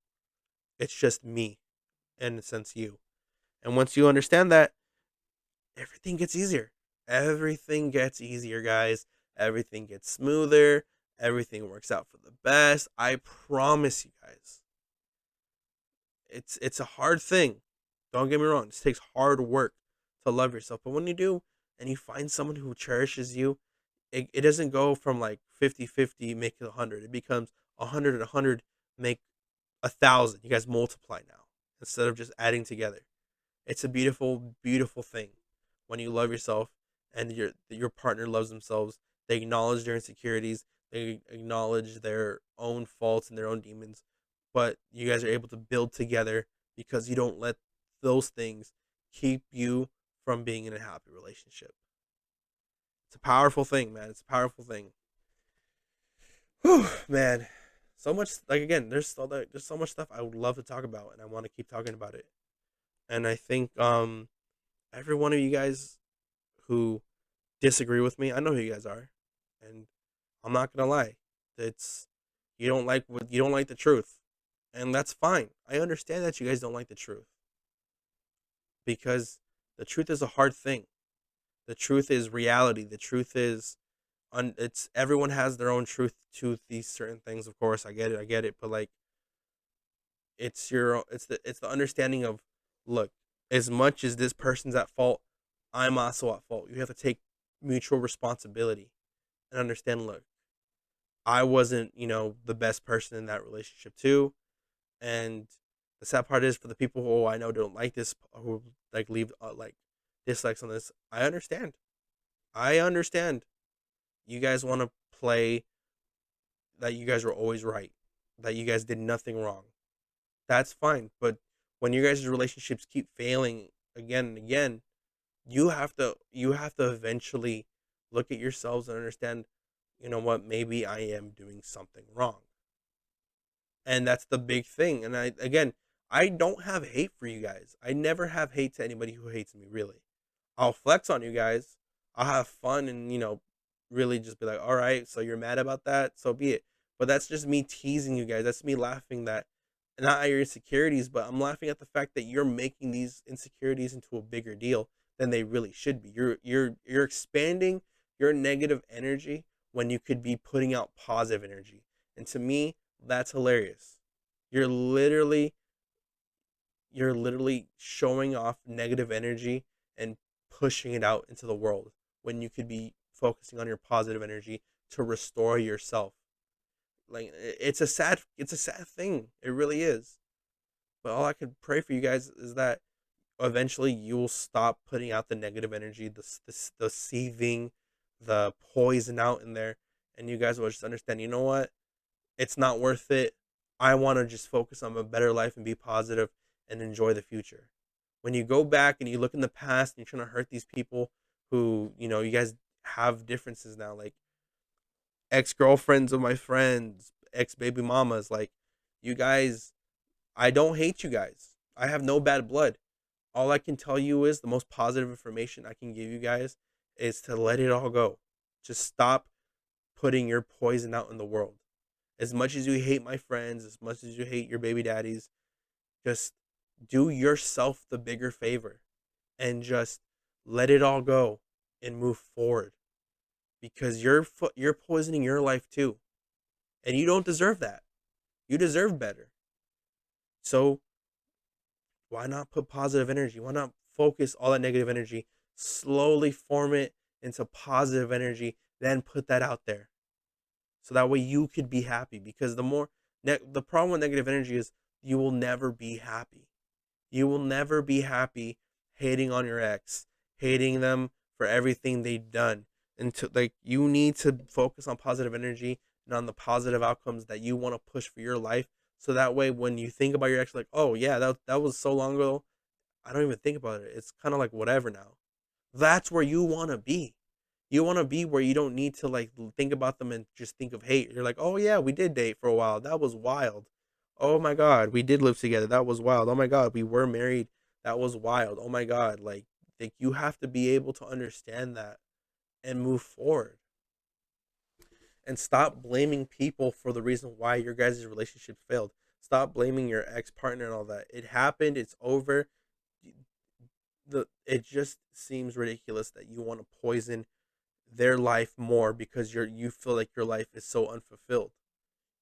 It's just me, in a sense, you. And once you understand that, everything gets easier. Everything gets easier, guys. Everything gets smoother. Everything works out for the best. I promise you guys. It's a hard thing. Don't get me wrong. It takes hard work to love yourself. But when you do and you find someone who cherishes you, it doesn't go from like 50-50 make it 100. It becomes 100 and 100 make 1,000. You guys multiply now instead of just adding together. It's a beautiful, beautiful thing when you love yourself and your partner loves themselves. They acknowledge their insecurities. They acknowledge their own faults and their own demons, but you guys are able to build together because you don't let those things keep you from being in a happy relationship. It's a powerful thing, man. It's a powerful thing. Whew, man. So much, like, again, there's so much stuff I would love to talk about, and I want to keep talking about it. And I think every one of you guys who disagree with me, I know who you guys are, and I'm not gonna lie. It's you don't like the truth, and that's fine. I understand that you guys don't like the truth because the truth is a hard thing. The truth is reality. The truth is it's everyone has their own truth to these certain things. Of course, I get it, but like it's the understanding of, look, as much as this person's at fault, I'm also at fault. You have to take mutual responsibility and understand, look, I wasn't, the best person in that relationship too. And the sad part is, for the people who I know don't like this, who like leave like dislikes on this, I understand. I understand. You guys want to play that you guys were always right, that you guys did nothing wrong. That's fine. But when your guys' relationships keep failing again and again, you have to eventually look at yourselves and understand, you know what, maybe I am doing something wrong. And that's the big thing. And I don't have hate for you guys. I never have hate to anybody who hates me, really. I'll flex on you guys. I'll have fun and, really just be like, all right, so you're mad about that, so be it. But that's just me teasing you guys. That's me laughing, that not at your insecurities, but I'm laughing at the fact that you're making these insecurities into a bigger deal than they really should be. You're expanding your negative energy when you could be putting out positive energy. And to me, that's hilarious. You're literally you're literally showing off negative energy and pushing it out into the world when you could be focusing on your positive energy to restore yourself. Like, it's a sad thing. It really is. But all I could pray for you guys is that eventually you will stop putting out the negative energy, the seething, the poison out in there, and you guys will just understand, you know what? It's not worth it. I want to just focus on a better life and be positive and enjoy the future. When you go back and you look in the past and you're trying to hurt these people who, you guys have differences now, like ex girlfriends of my friends, ex baby mamas, like, you guys, I don't hate you guys. I have no bad blood. All I can tell you is the most positive information I can give you guys is to let it all go. Just stop putting your poison out in the world. As much as you hate my friends, as much as you hate your baby daddies, just do yourself the bigger favor and just let it all go and move forward, because you're poisoning your life too, and you don't deserve that. You deserve better. So why not put positive energy? Why not focus all that negative energy, slowly form it into positive energy, then put that out there, so that way you could be happy? Because the problem with negative energy is you will never be happy. You will never be happy hating on your ex, hating them for everything they've done. And like, you need to focus on positive energy and on the positive outcomes that you want to push for your life. So that way, when you think about your ex, like, oh yeah, that was so long ago, I don't even think about it. It's kind of like whatever now. That's where you want to be. You want to be where you don't need to like think about them and just think of hate. You're like, oh yeah, we did date for a while. That was wild. Oh my god, we did live together. That was wild. Oh my god, we were married. That was wild. Oh my god, like you have to be able to understand that and move forward and stop blaming people for the reason why your guys' relationship failed. Stop blaming your ex partner and all that. It happened. It's over. It just seems ridiculous that you want to poison their life more because you feel like your life is so unfulfilled.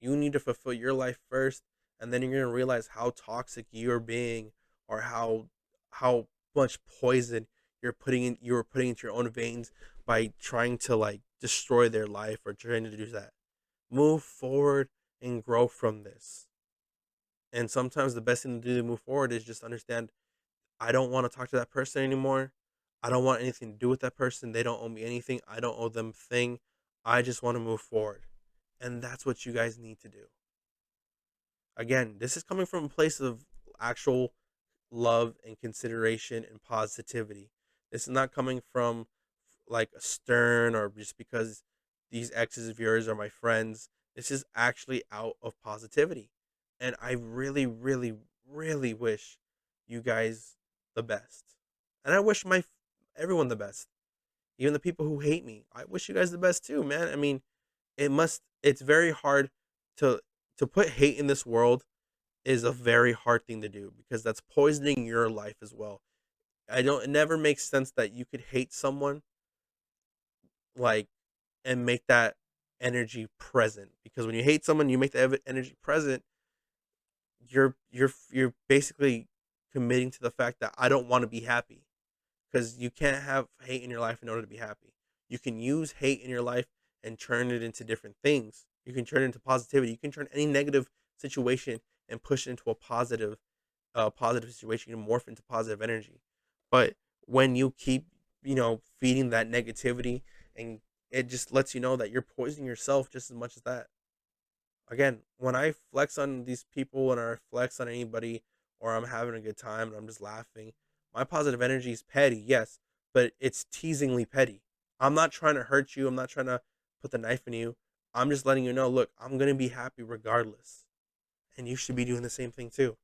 You need to fulfill your life first, and then you're gonna realize how toxic you're being, or how much poison you're putting into your own veins by trying to like destroy their life or trying to do that. Move forward and grow from this. And sometimes the best thing to do to move forward is just understand, I don't want to talk to that person anymore. I don't want anything to do with that person. They don't owe me anything. I don't owe them a thing. I just want to move forward. And that's what you guys need to do. Again, this is coming from a place of actual love and consideration and positivity. This is not coming from like a stern or just because these exes of yours are my friends. This is actually out of positivity. And I really, really, really wish you guys the best. And I wish my everyone the best. Even the people who hate me. I wish you guys the best too, man. I mean, it's very hard to put hate in this world is a very hard thing to do because that's poisoning your life as well. I don't it never makes sense that you could hate someone like and make that energy present because when you hate someone you make the energy present, you're basically committing to the fact that I don't want to be happy because you can't have hate in your life in order to be happy. You can use hate in your life and turn it into different things. You can turn it into positivity. You can turn any negative situation and push it into a positive situation. You can morph into positive energy. But when you keep, feeding that negativity, and it just lets you know that you're poisoning yourself just as much as that. Again, when I flex on these people and I flex on anybody or I'm having a good time and I'm just laughing, my positive energy is petty, yes, but it's teasingly petty. I'm not trying to hurt you. I'm not trying to put the knife in you. I'm just letting you know, look, I'm going to be happy regardless. And you should be doing the same thing too.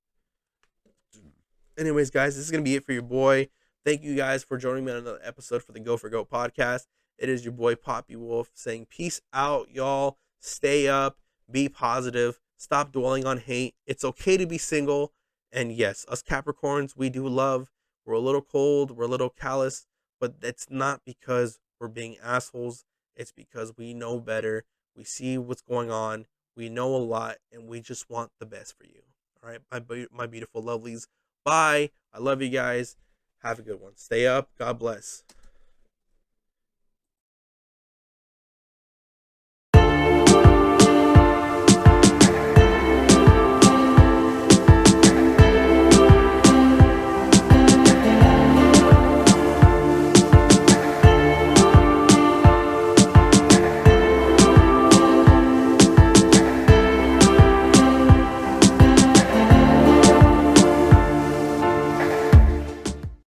Anyways, guys, this is going to be it for your boy. Thank you guys for joining me on another episode for the Go for Goat podcast. It is your boy Poppy Wolf saying peace out, y'all. Stay up, be positive, stop dwelling on hate. It's okay to be single. And yes, us Capricorns, we do love. We're a little cold, we're a little callous, but that's not because we're being assholes. It's because we know better. We see what's going on. We know a lot, and we just want the best for you. All right, my beautiful lovelies. Bye. I love you guys. Have a good one. Stay up. God bless.